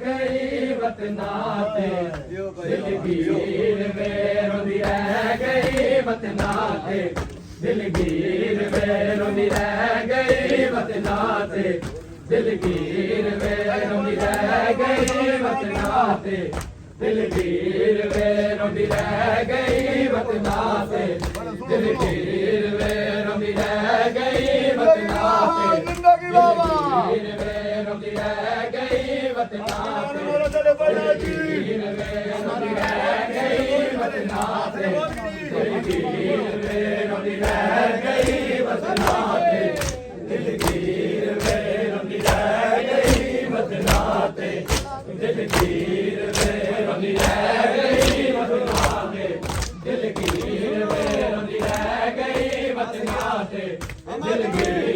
गई वतना ते दिलगीर वे रोंदी रह गई वतना ते दिलगीर वे रोंदी रह गई वतना ते दिलगीर वे रोंदी रह गई वतना ते दिलगीर वे रोंदी रह गई वतना ते दिलगीर वे रोंदी रह गई वतना ते दिलगीर वे रोंदी रह गई वतना ते दिलगीर वे रोंदी रह गई वतना ते दिलगीर वे रोंदी रह गई वतना ते दिलगीर वे रोंदी रह गई वतना ते दिलगीर वे रोंदी रह गई वतना ते दिलगीर वे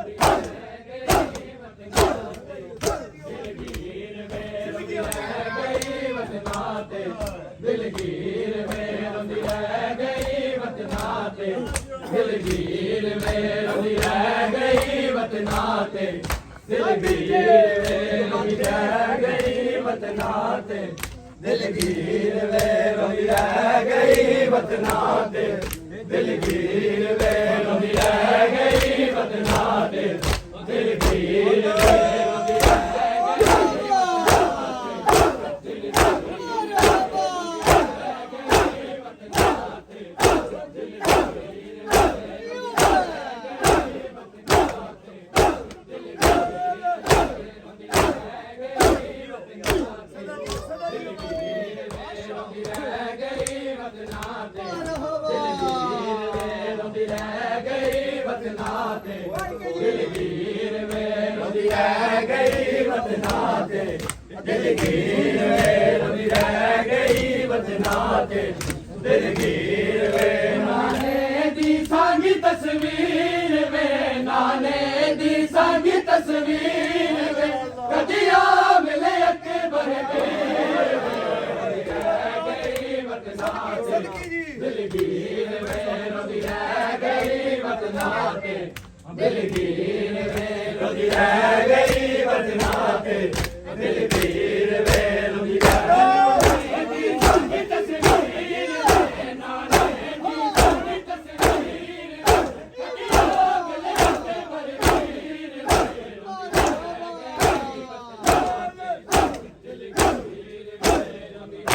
रोंदी रह गई वतना ते दिलगीर वे रोंदी दिलगीर वे रोंदी रह गई वतना ते दिलगीर वे रोंदी रह गई वतना ते दिलगीर वे रोंदी रह गई वतना ते दिलगीर वे रोंदी रह गई वतना ते दिलगीर वे रोंदी रह गई वतना ते दिलगीर वे दिलगीर वे रोंदी रह गई वतना ते दिलगीर वे रोंदी रह गई वतना ते दिलगीर वे नाने दी सांगी तस्वीर वे नाने दी सांगी तस्वीर वे कदिया मिले अकबर वीर वे रह गई वतना ते दिलगीर वे रोंदी रह गई वतना ते दिलगीर वे रोंदी रह गई वतना ते दिलगीर वे रोंदी रह गई सांगी तस्वीर वे नाने दी सांगी तस्वीर कदिया मिले अकबर वीर वे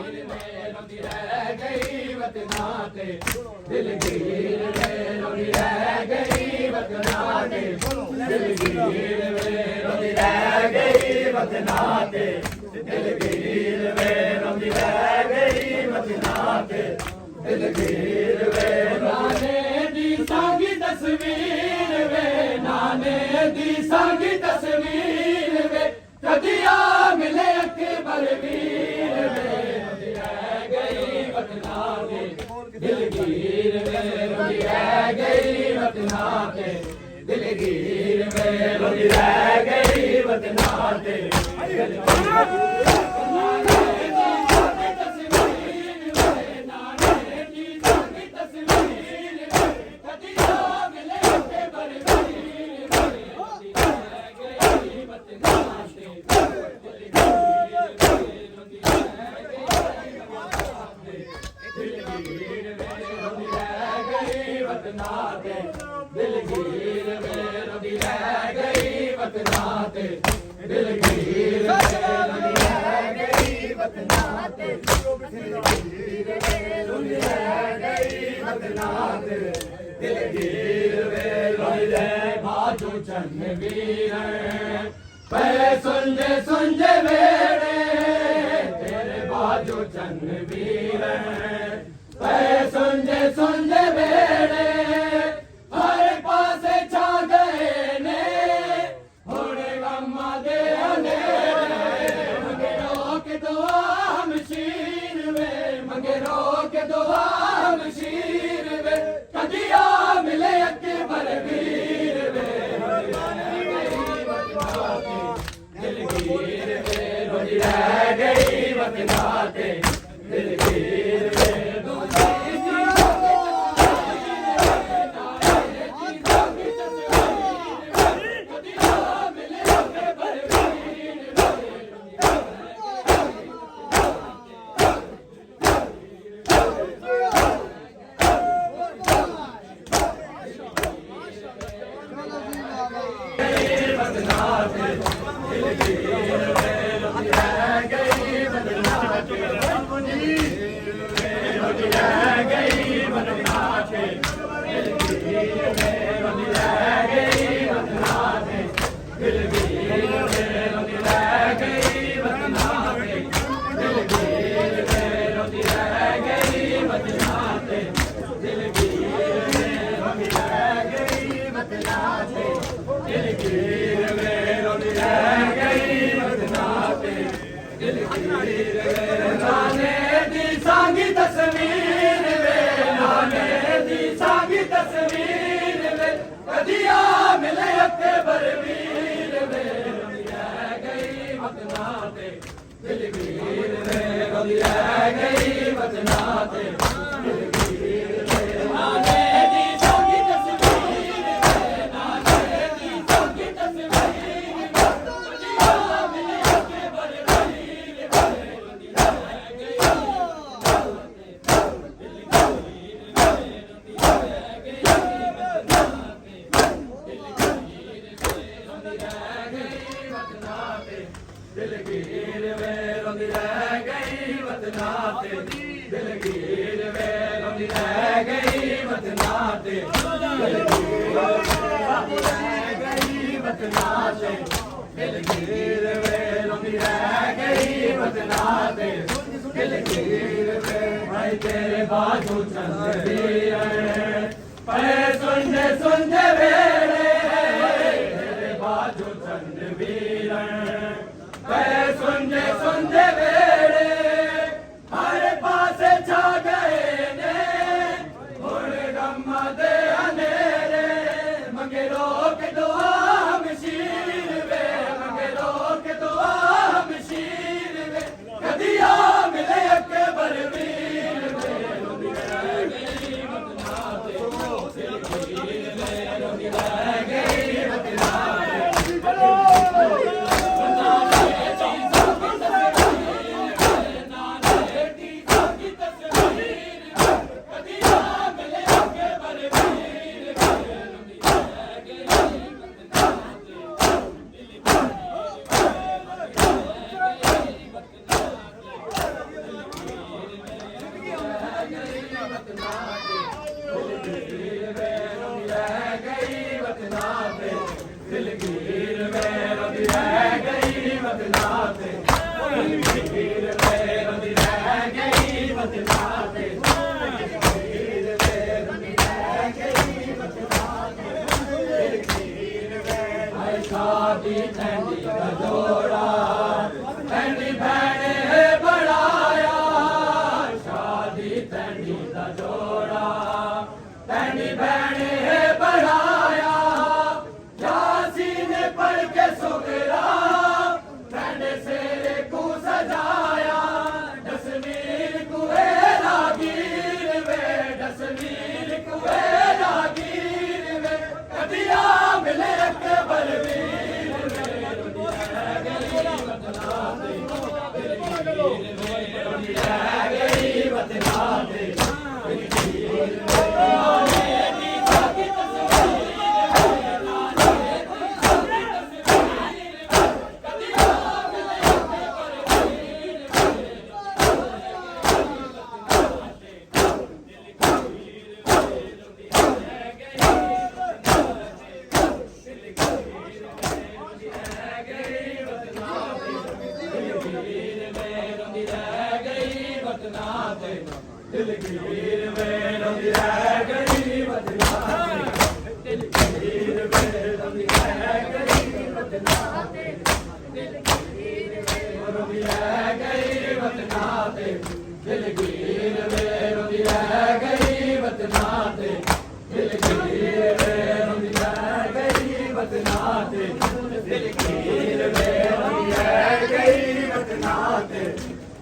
दिलगीर वे रोंदी रह गई वतना ते दिलगीर वे रोंदी रह गई वतना ते दिलगीर वे रोंदी रह गई वतना ते दिलगीर वे रोंदी रह गई वतना ते दिलगीर वे नाने दी सांगी तस्वीर वे नाने दी सांगी तस्वीर वे कदिया मिले अकबर वीर वे दिलगीर वे रोंदी रह गई वतना ते दिलगीर वे रोंदी रह गई वतना ते दिलगीर वे रोंदी रह गई वतना ते दिलगीर वे रोंदी रह गई वतना ते दिलगीर वे रोंदी रह गई वतना ते दिलगीर वे रोंदी रह बाजू चंद वीर पे सुंजे वेड़े तेरे बाजू चंद वीर पे सुंजे वेड़े रह गई वतना ते दिलगीर वे नाने दी सांगी तस्वीर वे नाने दी सांगी तस्वीर वे कदिया मिले अकबर वीर वे रह गई वतना ते दिलगीर वे रह गई वतना ते दिलगीर वे नाने दी सांगी तस्वीर वे नाने दी सांगी तस्वीर कदिया मिले अकबर दिलगीर वे रोंदी रह गई वतना ते दिलगीर वे रोंदी रह गई वतना ते दिलगीर वे रह गई वतना ते दिलगीर वे रोंदी रह गई वतना ते दिलगीर वे भाई तेरे बाजू चंद वीर पे सुंजे वेड़े तेरे बाजू चंद वीर सुंजे वेड़े हर पासे छा गए ने हुण गम दे अंधेरे मंगे रोक दुआ मशीर वे मंगे रोक दुआ मशीर वे कदिया मिले अकबर वीर वे रोंदी रह गई वतना ते दिलगीर वे रोंदी रह गई वतना दिलगीर वे रोंदी रह गई वतना ते दिलगीर वे रोंदी रह गई वतना ते दिलगीर वे रोंदी रह गई वतना ते दिलगीर वे भाई शादी तैंदी दा जोड़ा तैंदी भैणे बढ़ाया शादी तैंदी दा जोड़ा वतना ते दिलगीर में रोंदी रह गई वतना ते दिलगीर में रोंदी रह गई वतना ते दिलगीर में रोंदी रह गई वतना ते दिलगीर में रोंदी रह गई वतना ते दिलगीर में रोंदी रह गई वतना ते दिलगीर में रोंदी रह गई वतना ते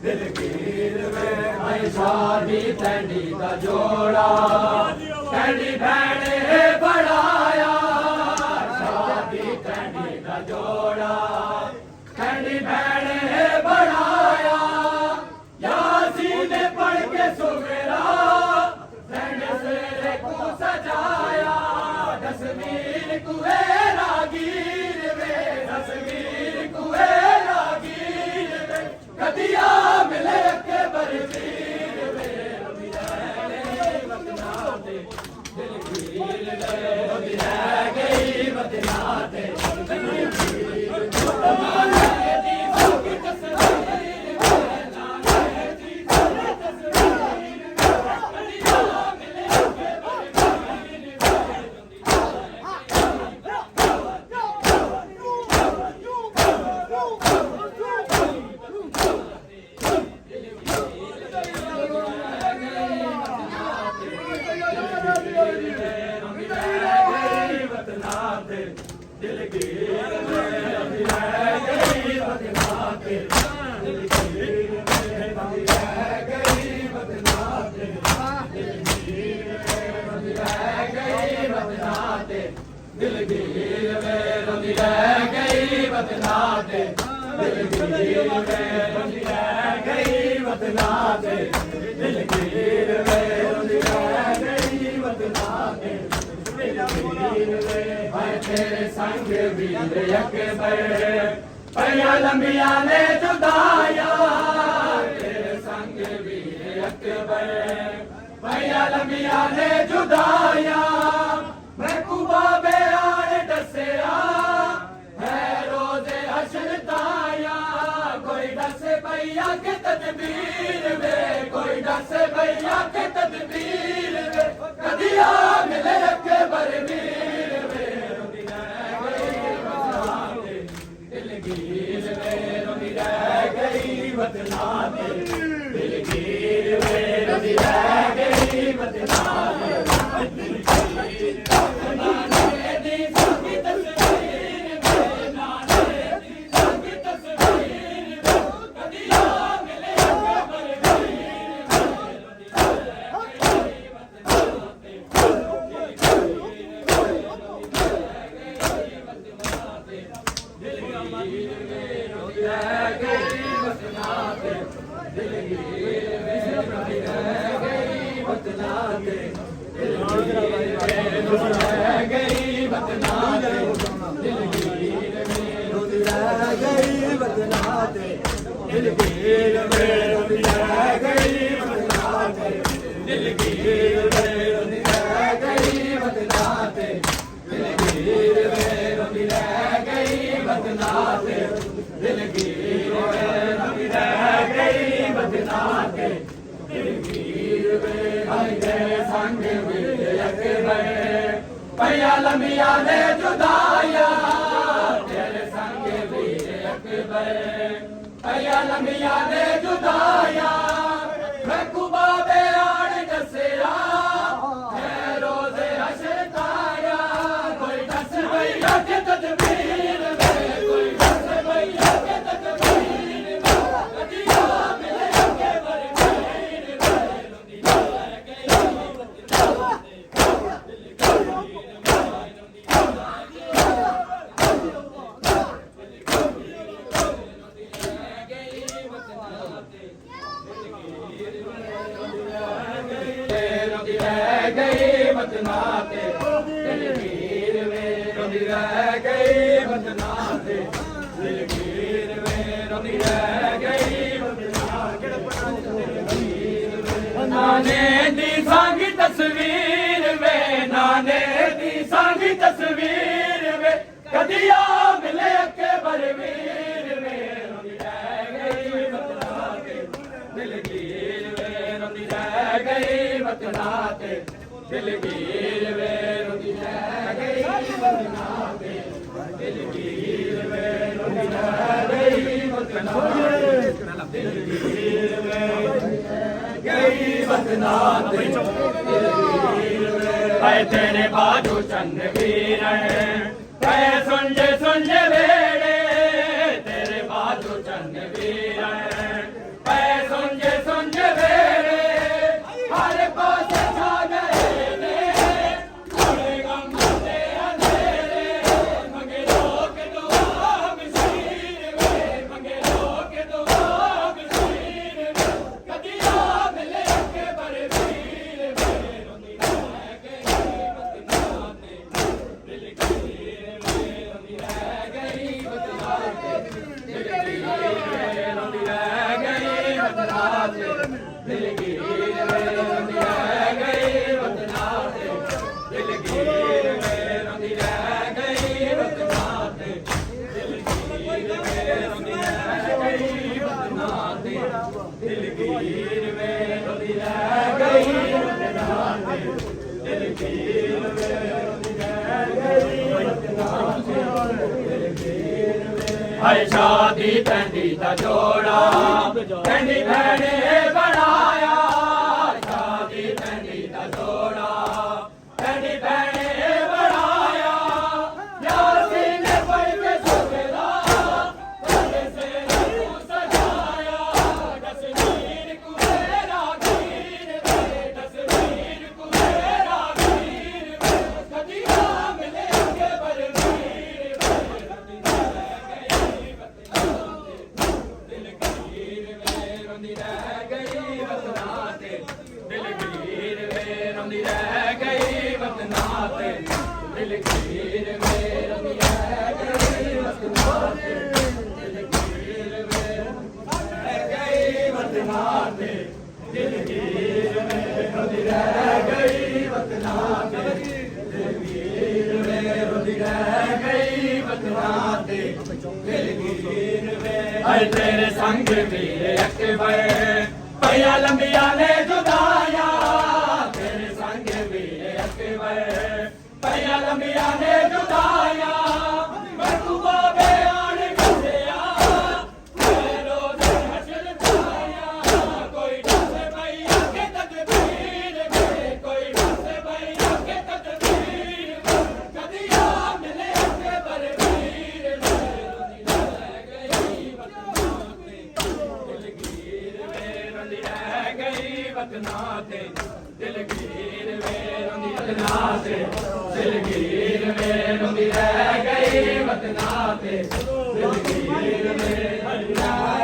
दिलगीर में आई शादी तैंडी दा जोड़ा तैंडी भैने बढ़ाया शादी तैंडी दा जोड़ा तैंडी भैने बढ़ाया यासीन ने पढ़ के सुमेरा तैंडे सवेरे को सजाया दसवीर कुए रागीर वे दसवीर कुए रागीर वे कदिया मिले के बरवीर वे रोंदी रह गई वतना ते दिलगीर में रोंदी रह गई वतना ते दिलगीर में रोंदी रह गई वतना ते दिलगीर में रोंदी रह गई वतना ते दिलगीर में रोंदी रह गई वतना ते दिलगीर में रोंदी रह गई वतना ते दिलगीर में रोंदी रह गई वतना ते तेरे संग वीर अकबर पैया लंबिया ने जुदाया तेरे संग वीर अकबर पैया लंबिया ने जुदाया मैं कुबा बेआड़ दसया है रोजे हशर ताया कोई दसे भैया के तदबीर में कोई दसे भैया के तदबीर में कदिया मिले अकबर वीर दिलगीर में रोंदी रह गई वतना ते दिलगीर में रोंदी रह गई वतना ते दिलगीर नाने दी संगी तस्वीर में नाने दी संगी तस्वीर में कदिया मिले अकबर वीर में रोंदी रह गई वतना ते दिलगीर में रोंदी रह गई वतना ते दिलगीर में रोंदी रह गई वतना ते दिलगीर में रोंदी रह गई वतना ते दिलगीर में रोंदी रह गई वतना ते दिलगीर में रोंदी रह गई वतना ते दिलगीर में रोंदी रह गई वतना ते दिलगीर में रोंदी रह गई वतना ते दिलगीर में रोंदी रह गई वतना ते दिलगीर में आई तेरे संग वीर अकबर पैया लंबिया ने जुदाया तेरे संग वीर अकबर पैया लंबिया ने जुदाया मैं कुबा बेआड़ दसया है रोजे हशर ताया कोई दस भैया के तदबीर में कोई दस भैया के तदबीर में कदिया मिले अकबर वीर में रोंदी रह गई वतना ते दिलगीर में रोंदी रह गई वतना ते दिलगीर में रोंदी रह गई वतना ते दिलगीर में रोंदी रह गई वतना नाने दी सांगी तस्वीर में नाने दी सांगी तस्वीर में कदिया मिले अकबर वीर में रोंदी रह गई वतना ते दिलगीर ਵਤਨਾ ਤੇ ਦਿਲਗੀਰ ਵੇ ਰੋਂਦੀ ਰਹਿ ਗਈ ਵਤਨਾ ਤੇ ਦਿਲਗੀਰ ਵੇ ਰੋਂਦੀ ਰਹਿ ਗਈ ਵਤਨਾ ਤੇ ਦਿਲਗੀਰ ਵੇ ਗਈ ਵਤਨਾ ਤੇ ਦਿਲਗੀਰ ਵੇ ਆਏ ਤੇਰੇ ਬਾਜੂ ਚੰਨ ਵੀਰ ਕੈ ਸੁਣ ਜੇ ਵੇੜੇ ਤੇਰੇ ਬਾਜੂ ਚੰਨ ਵੀਰ ਕੈ ਸੁਣ ਜੇ ਵੇੜੇ ਹਰ ਪਾਸੇ ਛਾ ਗਏ ਨੇ ਥੋੜੇ ਗਮ ਦੇ ਅੰਧੇਰੇ ਮੰਗੇ ਲੋਕ ਦੁਆ ਮਸੀਰ ਵੇ ਮੰਗੇ ਲੋਕ ਦੁਆ ਮਸੀਰ ਵੇ ਕਦੀ ਆ ਮਿਲੇ ਕੇ ਬਰਵੀਰ ਵੇ ਰੋਂਦੀ ਰਹਿ ਗਈ ਵਤਨਾ ਤੇ ਦਿਲਗੀਰ ਵੇ ਰੋਂਦੀ ਰਹਿ ਗਈ ਵਤਨਾ ਤੇ ਦਿਲਗੀਰ ਵੇ ਰੋਂਦੀ ਰਹਿ ਗਈ ਵਤਨਾ ਤੇ ਦਿਲਗੀਰ ਵੇ ਰੋਂਦੀ ਰਹਿ ਗਈ ਵਤਨਾ ਤੇ ਦਿਲਗੀਰ ਵੇ ਰੋਂਦੀ ਰਹਿ ਗਈ ਵਤਨਾ ਤੇ ਦਿਲਗੀਰ ਵੇ ਰੋਂਦੀ ਰਹਿ ਗਈ ਵਤਨਾ ਤੇ ਦਿਲਗੀਰ ਵੇ ਰੋਂਦੀ ਰਹਿ ਗਈ ਵਤਨਾ ਤੇ ਦਿਲਗੀਰ ਵੇ ਰੋਂਦੀ ਰਹਿ ਗਈ ਵਤਨਾ ਤੇ ਦਿਲਗੀਰ ਵੇ ਹਾਏ ਸ਼ਾਦੀ ਪੈਂਦੀ ਦਾ ਜੋੜਾ ਪੈਂਦੀ ਭੈਣੇ ਬਣਾਇਆ ਸ਼ਾਦੀ ਪੈਂਦੀ ਦਾ ਜੋੜਾ ਪੈਂਦੀ ਭੈਣੇ ਬਣਾਇਆ ਯਾਸੀਨ ਨੇ ਪੜ ਕੇ ਸੁਖਦਾ ਉਹਦੇ ਸਿਰ ਨੂੰ ਸਜਾਇਆ ਤਸਵੀਰ ਕੁਵੇਰਾ ਗੀਰ ਵੇ ਤਸਵੀਰ ਕੁਵੇਰਾ ਗੀਰ ਵੇ ਕਦੀ ਨਾ ਮਿਲੇ ਕੇ ਬਰਵੀਰ ਵੇ ਰੋਂਦੀ ਰਹਿ ਗਈ ਵਤਨਾ ਤੇ ਦਿਲਗੀਰ ਵੇ ਰੋਂਦੀ ਰਹਿ ਗਈ ਵਤਨਾ ਤੇ ਦਿਲਗੀਰ ਵੇ ਰੋਂਦੀ ਰਹਿ ਗਈ ਵਤਨਾ ਤੇ ਦਿਲਗੀਰ ਵੇ ਰੋਂਦੀ ਰਹਿ ਗਈ ਵਤਨਾ ਤੇ ਦਿਲਗੀਰ ਵੇ ਰਹਿ ਗਈ ਵਤਨਾ ਤੇ ਦਿਲਗੀਰ ਵੇ ਰੋਂਦੀ ਰਹਿ ਗਈ ਵਤਨਾ ਤੇ ਦਿਲਗੀਰ ਵੇ ਰੋਂਦੀ ਰਹਿ ਗਈ ਵਤਨਾ ਤੇ ਦਿਲਗੀਰ ਵੇ ਹਾਏ ਤੇਰੇ ਸੰਗ ਵੀਰੇ ਅਕਬਰ ਪਈਆਂ ਲੰਬੀਆਂ ਨੇ ਜੁਦਾਈਆਂ ਤੇਰੇ ਸੰਗ ਵੀਰੇ ਅਕਬਰ ਪਈਆਂ ਲੰਬੀਆਂ ਨੇ ਜੁਦਾਈਆਂ ਮਰਤੂਬਾ ਬਿਆਨ ਕੱਢਿਆ ਮੈਂ ਰੋਜ਼ ਹਸ਼ਰ ਪਾਇਆ ਕੋਈ ਦੱਸੇ ਬਈ ਅੱਗੇ ਤਕਦੀਰ ਵੇ ਕੋਈ ਦੱਸੇ ਬਈ ਅੱਗੇ ਤਕਦੀਰ ਵੇ ਕਦੀ ਆ ਮਿਲੇ ਅੱਗੇ ਬਰਵੀਰ ਵੇ ਰੋਂਦੀ ਰਹਿ ਗਈ ਵਤਨਾ ਤੇ ਦਿਲਗੀਰ ਵੇ ਰੋਂਦੀ ਰਹਿ ਗਈ ਵਤਨਾ ਤੇ ਦਿਲਗੀਰ ਵੇ ਰੋਂਦੀ ਵਤਨਾ ਤੇ ਦਿਲਗੀਰ ਵੇ ਰੋਂਦੀ ਰਹਿ ਗਈ ਵਤਨਾ ਤੇ ਦਿਲਗੀਰ ਵੇ ਰੋਂਦੀ ਰਹਿ